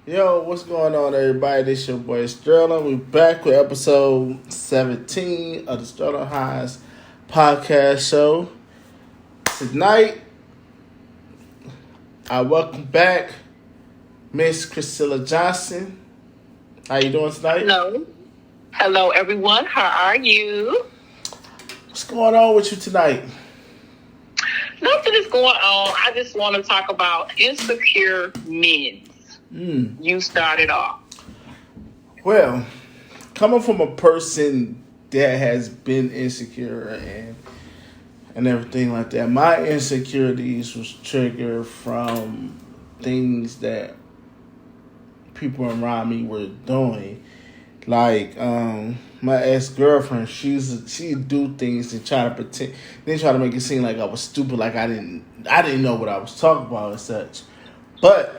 Yo, what's going on, everybody? This your boy Sterling. We back with episode 17 of the Sterling Hines podcast show. Tonight, I welcome back Miss Chriscilla Johnson. How you doing tonight? Hello. Hello, everyone. How are you? What's going on with you tonight? Nothing is going on. I just want to talk about insecure men. You started off. Well, coming from a person that has been insecure and everything like that, my insecurities was triggered from things that people around me were doing. Like my ex-girlfriend, she do things to try to pretend. They try to make it seem like I was stupid, like I didn't know what I was talking about and such. But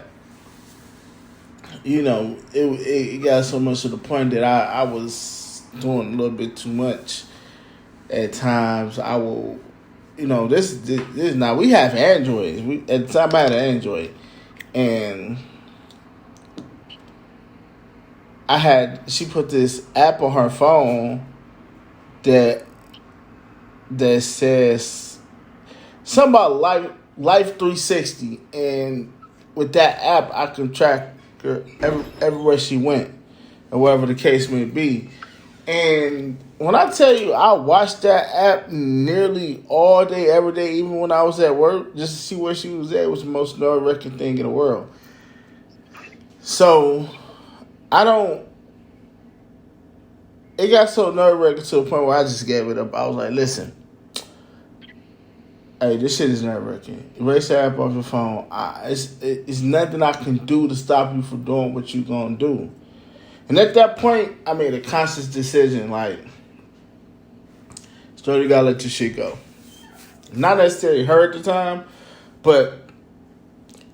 you know, it got so much to the point that I was doing a little bit too much at times. I will, this is not. We have Androids. At the time I had an Android, and she put this app on her phone that says something about Life 360, and with that app I can track her everywhere she went, or whatever the case may be. And when I tell you, I watched that app nearly all day, every day, even when I was at work, just to see where she was at. It was the most nerve-wracking thing in the world. So it got so nerve-wracking to the point where I just gave it up. I was like, listen, hey, this shit is nerve-wracking. Erase the app off your phone. It's nothing I can do to stop you from doing what you're going to do. And at that point, I made a conscious decision, like, so you got to let your shit go. Not necessarily her at the time, but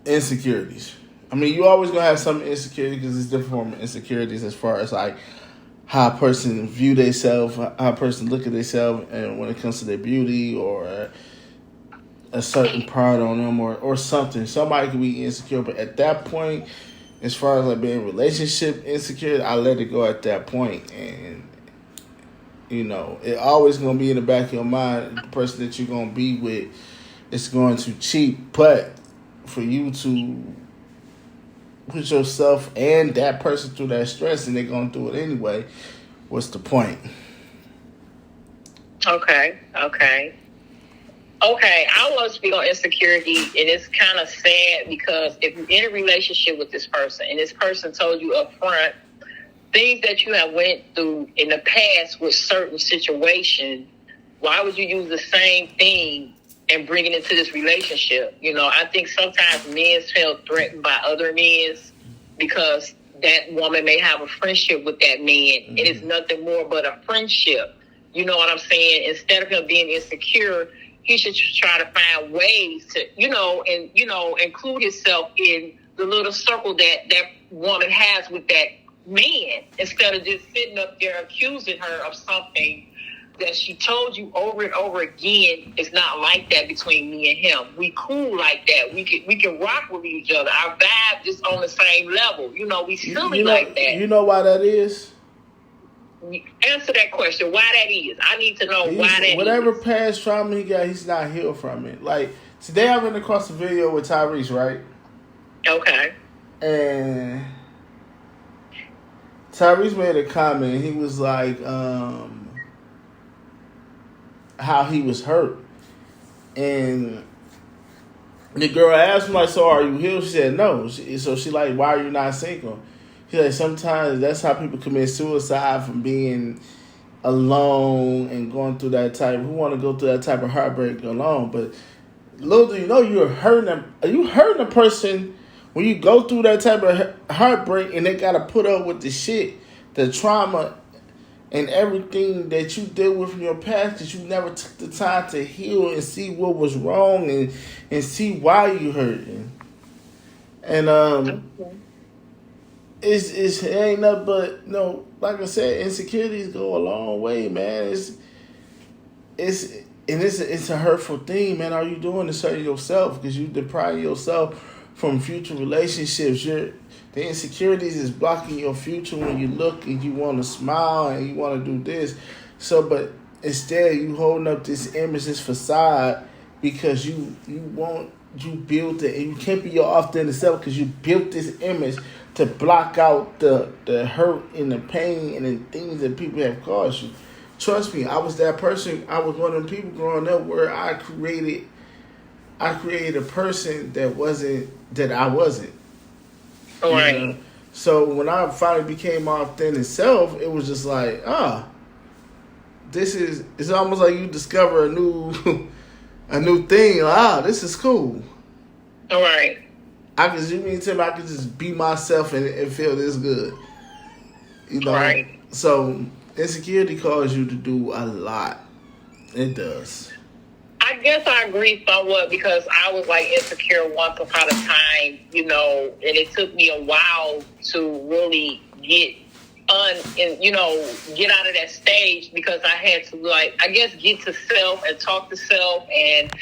insecurities. I mean, you always going to have some insecurity because it's different form of insecurities as far as, like, how a person view themselves, how a person look at themselves, and when it comes to their beauty or a certain pride on them or something. Somebody could be insecure, but at that point, as far as like being relationship insecure, I let it go at that point. And it always gonna be in the back of your mind, the person that you're gonna be with is going to cheat. But for you to put yourself and that person through that stress, and they're gonna do it anyway, what's the point? Okay, I want to speak on insecurity, and it's kind of sad because if you're in a relationship with this person and this person told you up front things that you have went through in the past with certain situations, why would you use the same thing and bring it into this relationship? I think sometimes men feel threatened by other men because that woman may have a friendship with that man. Mm-hmm. It is nothing more but a friendship. You know what I'm saying? Instead of him being insecure, he should try to find ways to, include himself in the little circle that woman has with that man, instead of just sitting up there accusing her of something that she told you over and over again. It's not like that between me and him. We cool like that. We can rock with each other. Our vibe is on the same level. We silly like that. You know why that is? Answer that question. Why that is? I need to know why that whatever is. past trauma he got, he's not healed from it. Like, today I ran across a video with Tyrese, right? Okay. And Tyrese made a comment. He was like, how he was hurt. And the girl asked him, like, so are you healed? She said no. So she like, why are you not single? She's like, sometimes that's how people commit suicide, from being alone and going through that type. Who want to go through that type of heartbreak alone? But little do you know, you're hurting them. Are you hurting a person when you go through that type of heartbreak and they got to put up with the shit, the trauma, and everything that you dealt with in your past, that you never took the time to heal and see what was wrong and see why you hurting. And it ain't nothing but like I said, insecurities go a long way, man. It's a hurtful thing, man. All you doing is hurting yourself, because you deprive yourself from future relationships. The insecurities is blocking your future when you look and you want to smile and you want to do this. So, but instead you holding up this image, this facade, because you built it, and you can't be your authentic self because you built this image to block out the hurt and the pain and the things that people have caused you. Trust me, I was that person. I was one of them people growing up where I created a person that I wasn't. All right. You know? So when I finally became my authentic self, it was just like, it's almost like you discover a new thing. Like, this is cool. All right. I can just be myself and feel this good. You know? Right. So insecurity causes you to do a lot. It does. I guess I agree somewhat because I was like insecure once upon a time, and it took me a while to really get get out of that stage because I had to get to self and talk to self and,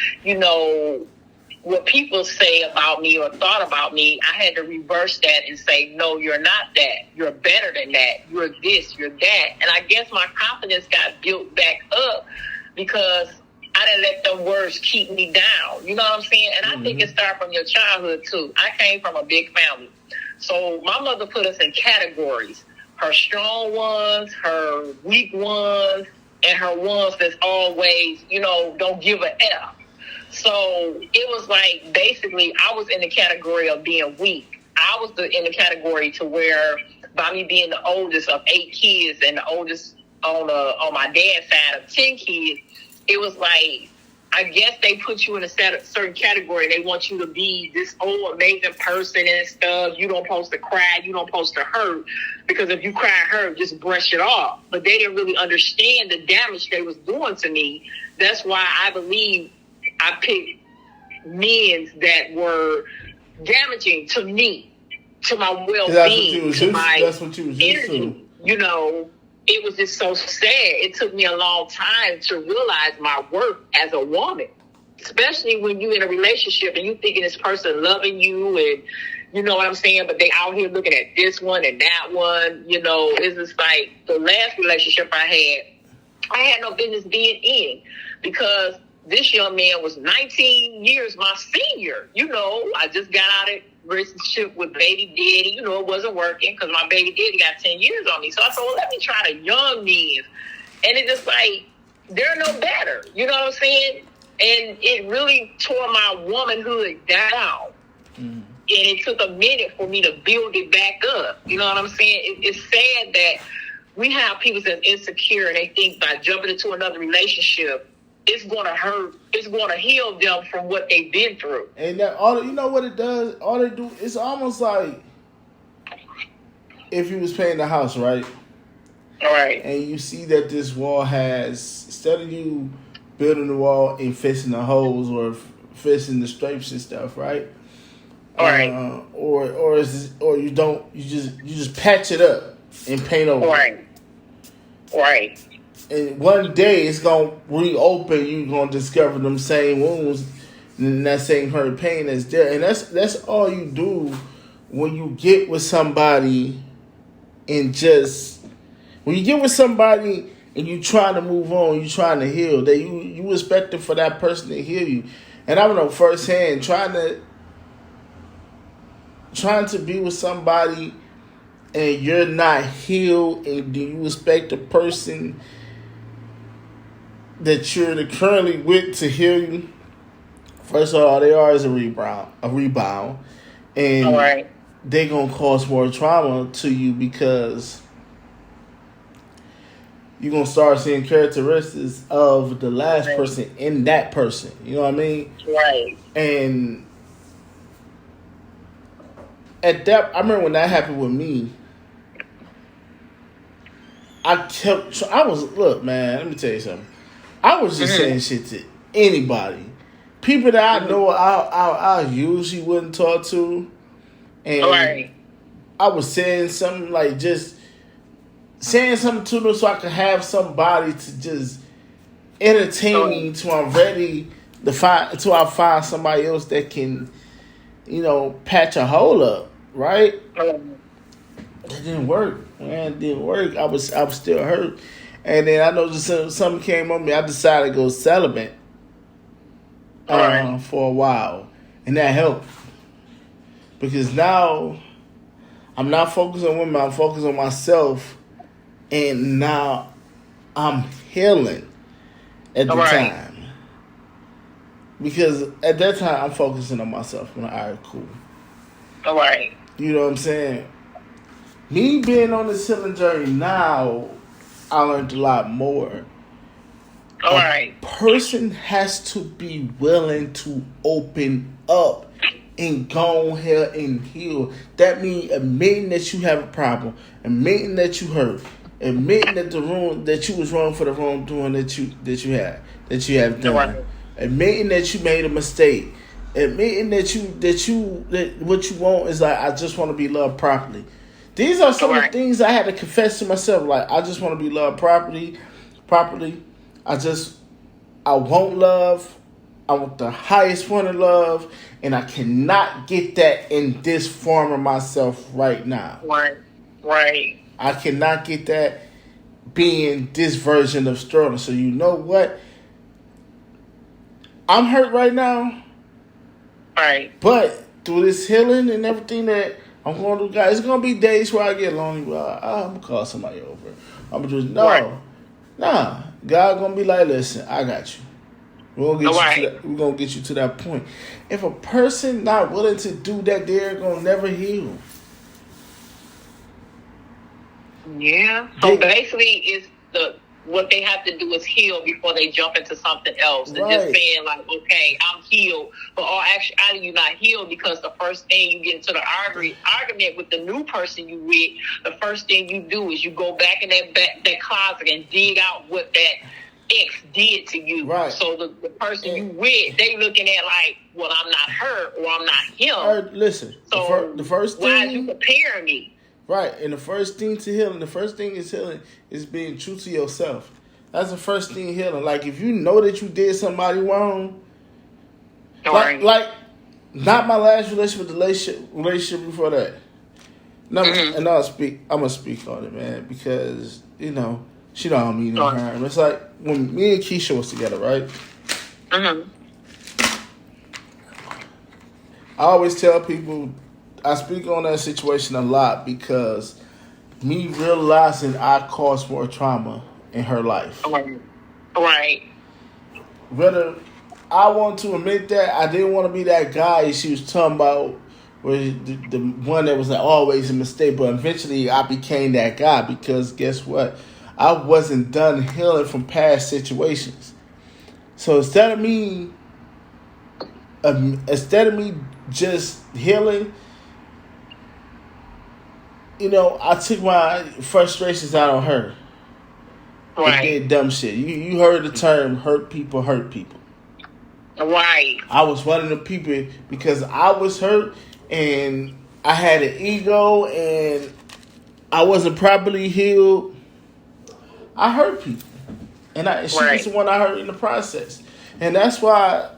what people say about me or thought about me, I had to reverse that and say, no, you're not that. You're better than that. You're this, you're that. And I guess my confidence got built back up because I didn't let them words keep me down. You know what I'm saying? And I think it started from your childhood, too. I came from a big family. So my mother put us in categories. Her strong ones, her weak ones, and her ones that's always, don't give a F. So it was like, basically, I was in the category of being weak. I was in the category to where, by me being the oldest of 8 kids and the oldest on my dad's side of 10 kids, it was like, I guess they put you in a certain category. They want you to be this old, amazing person and stuff. You don't supposed to cry. You don't supposed to hurt. Because if you cry and hurt, just brush it off. But they didn't really understand the damage they was doing to me. That's why I believe I picked men that were damaging to me, to my well-being, to my energy. It was just so sad. It took me a long time to realize my worth as a woman, especially when you're in a relationship and you thinking this person loving you and you know what I'm saying, but they out here looking at this one and that one. It's just like the last relationship I had no business being in because this young man was 19 years my senior. I just got out of relationship with baby daddy. It wasn't working because my baby daddy got 10 years on me. So I said, well, let me try the young men. And it just like, they're no better. You know what I'm saying? And it really tore my womanhood down. Mm. And it took a minute for me to build it back up. You know what I'm saying? It's sad that we have people that's insecure and they think by jumping into another relationship, it's going to hurt. It's going to heal them from what they've been through. And that you know what it does? All they do, it's almost like if you was painting the house, right? All right. And you see that this wall has, instead of you building the wall and fixing the holes or fixing the stripes and stuff, right? All right. Or you don't, you just patch it up and paint over. Right. Right. And one day it's gonna reopen. You're gonna discover them same wounds and that same hurt, pain that's there. And that's all you do when you get with somebody and when you get with somebody and you trying to move on, you trying to heal. That you expecting for that person to heal you. And I don't know firsthand trying to be with somebody and you're not healed, and do you expect the person that you're currently with to heal you? First of all they are is a rebound, and they're gonna cause more trauma to you because you're gonna start seeing characteristics of the last person in that person. You know what I mean? Right. And I remember when that happened with me. Look, man, let me tell you something. I was just saying shit to anybody. People that I know I usually wouldn't talk to. And I was saying something like just saying something to them so I could have somebody to just entertain me till I'm ready till I find somebody else that can, patch a hole up. right? Um, It didn't work, man. It didn't work. I was still hurt, and then I know something came on me. I decided to go celibate right. for a while, and that helped because now I'm not focused on women. I'm focused on myself, and now I'm healing at the Right. time because at that time I'm focusing on myself. I'm like, all right, cool. Right. You know what I'm saying? Me being on this healing journey now, I learned a lot more. A Right. person has to be willing to open up and go ahead and heal. That means admitting that you have a problem, admitting that you hurt, admitting that that you was wrong for the wrongdoing that you have done, Right. admitting that you made a mistake, admitting that what you want is like, I just want to be loved properly. These are some of the things I had to confess to myself. Like, I just want to be loved properly. I want love. I want the highest form of love, and I cannot get that in this form of myself right now. Right. Right. I cannot get that being this version of Sterling. So you know what? I'm hurt right now. Right. But through this healing and everything that I'm going through, guys, it's going to be days where I get lonely. Well, I'm going to call somebody over. I'm going to just, nah. God going to be like, listen, I got you. We're gonna get you to that point. If a person not willing to do that, they're gonna never heal. Yeah. So basically, it's what they have to do is heal before they jump into something else. And just saying like, okay, I'm healed, but all actually you're not healed, because the first thing you get into the argument with the new person you with, the first thing you do is you go back in that closet and dig out what that X did to you. Right. So the person you with, they looking at like, well, I'm not her or I'm not him. Listen. So the first thing, why are you comparing me? Right, and the first thing is healing is being true to yourself. That's the first thing healing. Like, if you know that you did somebody wrong, like not my last relationship, but the relationship before that. No, and I'm gonna speak on it, man, because she don't mean no harm. It's like when me and Keisha was together, right? I always tell people, I speak on that situation a lot because me realizing I caused more trauma in her life. Right. Whether I want to admit that, I didn't want to be that guy she was talking about, where the one that was like always a mistake, but eventually I became that guy because guess what? I wasn't done healing from past situations. So instead of me just healing, I took my frustrations out on her. Right. And did dumb shit. You heard the term hurt people. Right. I was one of the people because I was hurt and I had an ego and I wasn't properly healed. I hurt people. And she was the one I hurt in the process. And that's why,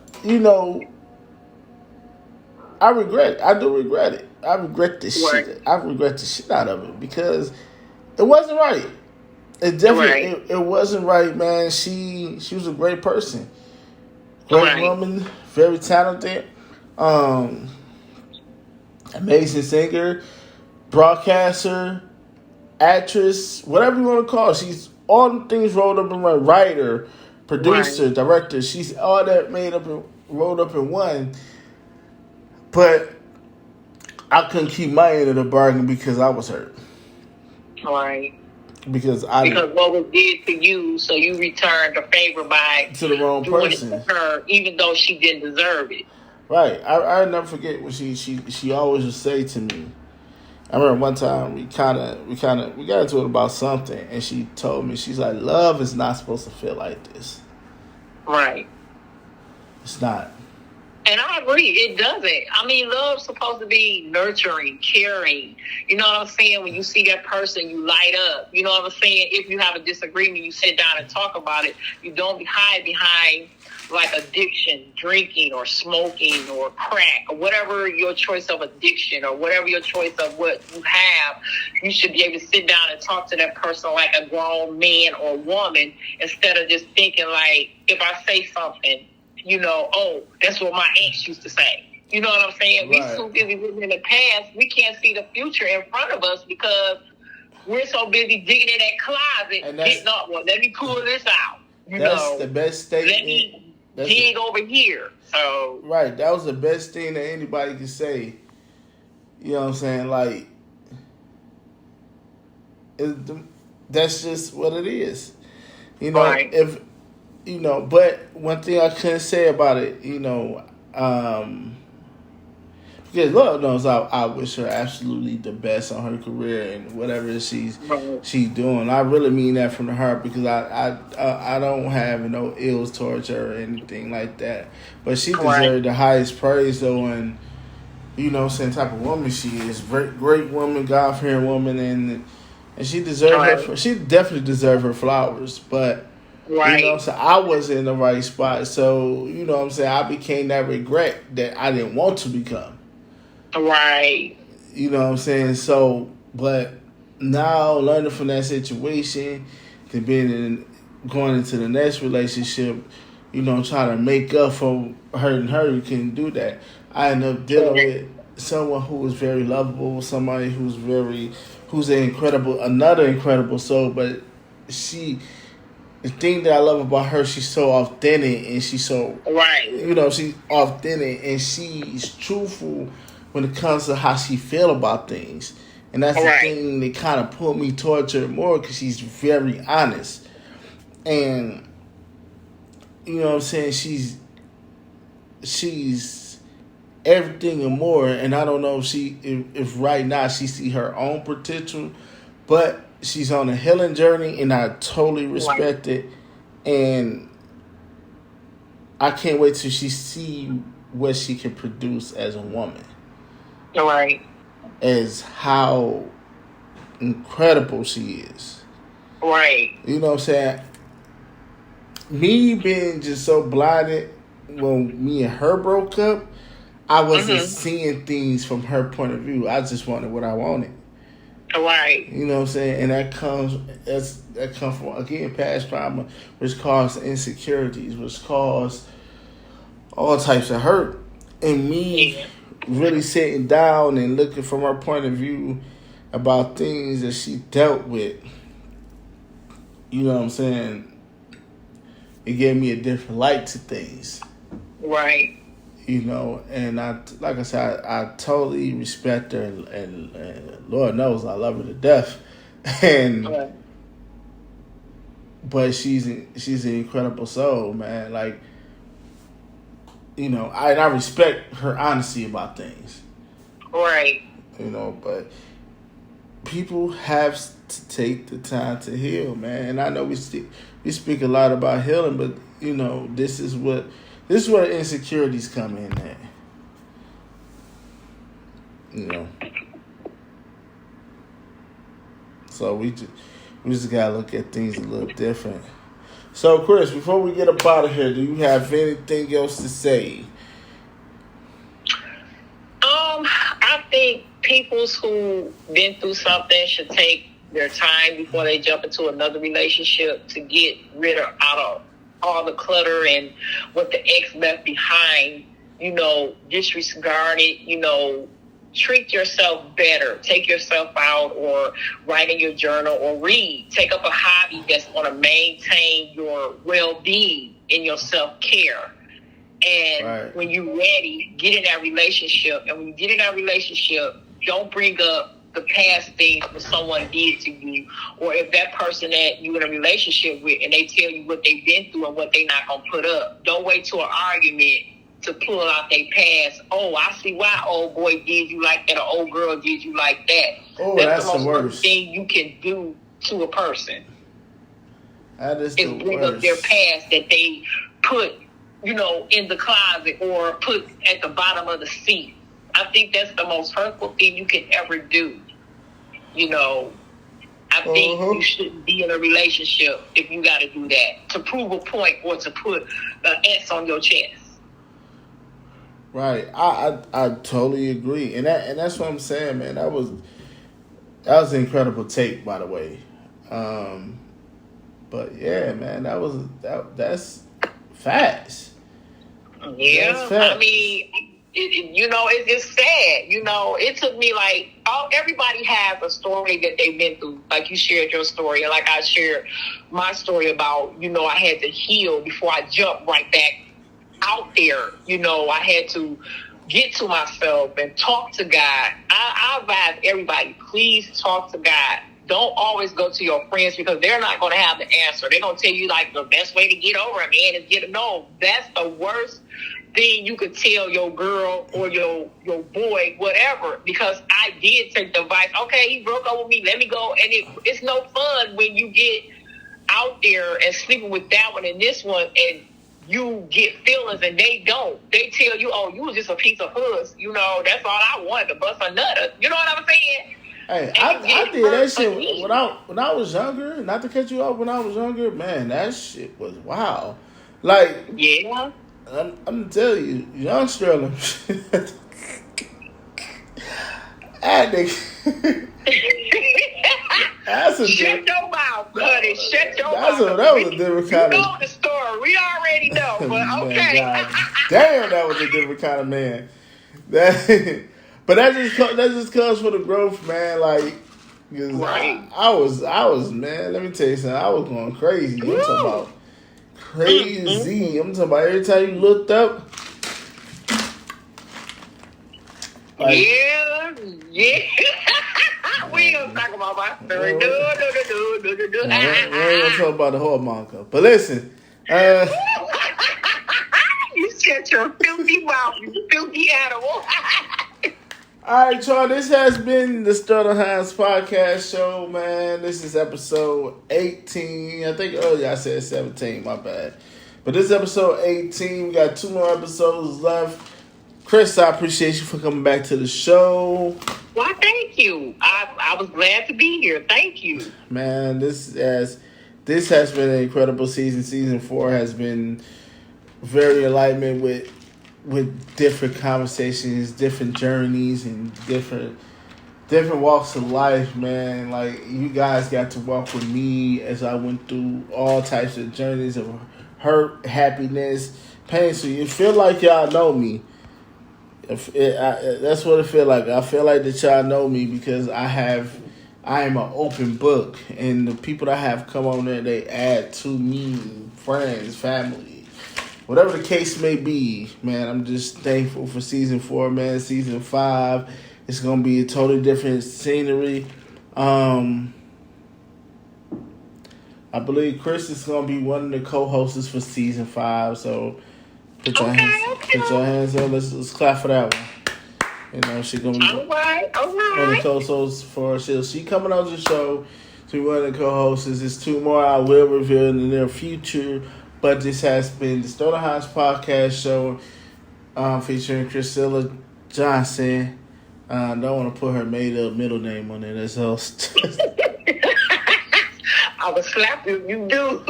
I regret it. I do regret it. I regret this shit. I regret the shit out of it because it wasn't right. It definitely it wasn't right, man. She was a great person. Great woman, very talented, amazing singer, broadcaster, actress, whatever you want to call her. She's all the things rolled up in one. Writer, producer, director. She's all that made up and rolled up in one. But I couldn't keep my end of the bargain because I was hurt. Right. Because what was did to you, so you returned the favor by to the wrong person. It to her, even though she didn't deserve it. Right. I never forget what she always would say to me. I remember one time we got into it about something, and she told me, she's like, love is not supposed to feel like this. Right. It's not. And I agree, it doesn't. I mean, love's supposed to be nurturing, caring. You know what I'm saying? When you see that person, you light up. You know what I'm saying? If you have a disagreement, you sit down and talk about it. You don't hide behind like addiction, drinking or smoking or crack or whatever your choice of addiction or whatever your choice of what you have, you should be able to sit down and talk to that person like a grown man or woman instead of just thinking like, if I say something, oh, that's what my ex used to say. You know what I'm saying? Right. We so busy living in the past, we can't see the future in front of us because we're so busy digging in that closet, getting up. Well, let me pull this out. That's the best statement. Let me dig over here. So right, that was the best thing that anybody could say. You know what I'm saying? Like, that's just what it is. Right. If but one thing I couldn't say about it, because Lord knows I wish her absolutely the best on her career and whatever she's doing. I really mean that from the heart because I don't have no ills towards her or anything like that. But she deserved the highest praise though, and same type of woman she is. Great woman, God-fearing woman, and she deserved she definitely deserved her flowers. But so I wasn't in the right spot. So what I'm saying, I became that regret that I didn't want to become. Right. You know what I'm saying? So, but now learning from that situation to going into the next relationship, trying to make up for hurting her, you couldn't do that. I ended up dealing with someone who was very lovable, somebody who's another incredible soul, but the thing that I love about her, she's so authentic and she's so, she's authentic and she's truthful when it comes to how she feel about things. And that's the thing that kind of pulled me towards her more because she's very honest. And, what I'm saying, she's everything and more. And I don't know if right now she see her own potential, but she's on a healing journey and I totally respect it. And I can't wait till she see what she can produce as a woman. Right. As how incredible she is. Right. You know what I'm saying? Me being just so blinded when me and her broke up, I wasn't seeing things from her point of view. I just wanted what I wanted. Right. You know what I'm saying? And that comes from, again, past trauma, which caused insecurities, which caused all types of hurt. And me really sitting down and looking from her point of view about things that she dealt with, you know what I'm saying? It gave me a different light to things. Right. And like I said, I totally respect her and Lord knows I love her to death. And but she's an incredible soul, man. Like, I respect her honesty about things. Right. But people have to take the time to heal, man. And I know we speak a lot about healing, but this is where insecurities come in at. So we just gotta look at things a little different. So, Chris, before we get up out of here, do you have anything else to say? I think people who been through something should take their time before they jump into another relationship to get rid of all the clutter and what the ex left behind. Disregard it. Treat yourself better. Take yourself out or write in your journal or read. Take up a hobby that's going to maintain your well-being and your self-care. And when you're ready, get in that relationship. And when you get in that relationship, don't bring up the past things that someone did to you. Or if that person that you're in a relationship with and they tell you what they've been through and what they're not going to put up. Don't wait till an argument to pull out their past. Oh, I see why old boy did you like that or old girl did you like that. Oh, that's the most worst thing you can do to a person. That is the bring worst. Up their past that they put, in the closet or put at the bottom of the seat. I think that's the most hurtful thing you can ever do. I I think you shouldn't be in a relationship if you got to do that to prove a point or to put an S on your chest. Right. I totally agree, and that's what I'm saying, man. That was an incredible take, by the way. But yeah, man, that's facts. Yeah, that's facts. I mean, it's sad. It took me everybody has a story that they've been through. Like you shared your story, and like I shared my story about, I had to heal before I jumped right back out there. I had to get to myself and talk to God. I advise everybody, please talk to God. Don't always go to your friends because they're not going to have the answer. They're going to tell you the best way to get over it, man, is no. That's the worst thing you could tell your girl or your boy, whatever, because I did take the advice. Okay, he broke up with me. Let me go. And it's no fun when you get out there and sleeping with that one and this one and you get feelings and they don't. They tell you, oh, you was just a piece of puss. That's all I wanted, to bust a nutter. You know what I'm saying? Hey, I did that shit when I was younger. Not to cut you off, when I was younger, man, that shit was wild. Yeah. I'm telling you, young Sterling. That nigga. Shut your mouth, buddy. Shut your mouth. That was a different kind of... You know the story. We already know, but okay. Man, damn, that was a different kind of man. But that just comes for the growth, man. Right. I was, man, let me tell you something. I was going crazy. I'm talking about crazy. I'm talking about every time you looked up. Yeah. We ain't gonna talk about my story. No. We ain't gonna talk about the whoremonger. But listen. You shut your filthy mouth, you filthy animal. All right, y'all. This has been the Sterling Hines podcast show, man. This is episode 18. I think earlier I said 17. My bad. But this is episode 18. We got 2 more episodes left. Chris, I appreciate you for coming back to the show. Why, thank you. I was glad to be here. Thank you. Man, this has been an incredible season. Season 4 has been very enlightenment with different conversations, different journeys, and different walks of life, man. You guys got to walk with me as I went through all types of journeys of hurt, happiness, pain. So you feel like y'all know me. That's what it feel like. I feel like that y'all know me because I am an open book, and the people that have come on there, they add to me, friends, family, whatever the case may be, man. I'm just thankful for season 4, man. Season 5, it's gonna be a totally different scenery. I believe Chris is gonna be one of the co-hosts for season 5, so. Put your hands up. Let's clap for that one. She's gonna be all right. one of the co-hosts for she coming on the show to be one of the co-hosts. There's 2 more I will reveal in the near future. But this has been the Sterling Hines podcast show featuring Chriscilla Johnson. Don't want to put her made up middle name on there. That's host. I would slap you if you do.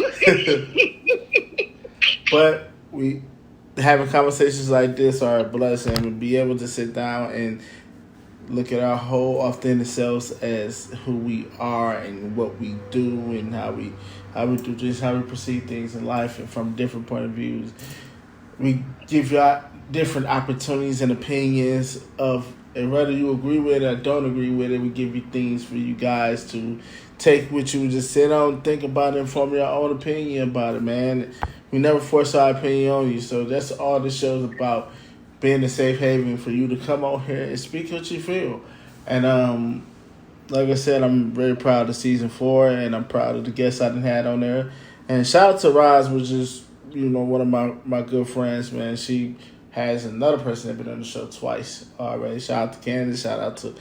But we. Having conversations like this are a blessing, and be able to sit down and look at our whole authentic selves as who we are and what we do and how we do this, how we perceive things in life, and from different point of views. We give you different opportunities and opinions and whether you agree with it or don't agree with it, we give you things for you guys to take with you, just sit down, think about it, and form your own opinion about it, man. We never force our opinion on you, so that's all this show's about, being a safe haven for you to come on here and speak what you feel. And like I said, I'm very proud of season 4, and I'm proud of the guests I done had on there. And shout out to Roz, which is one of my good friends, man. She has another person that been on the show twice already. Shout out to Candace. Shout out to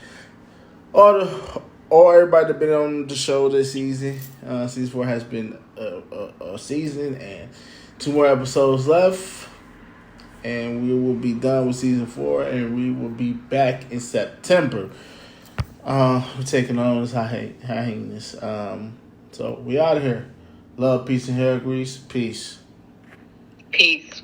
all everybody that been on the show this season. Season 4 has been a season, and 2 more episodes left, and we will be done with season 4, and we will be back in September. We're taking on this hyenas. So we out of here. Love, peace, and hair grease. Peace. Peace.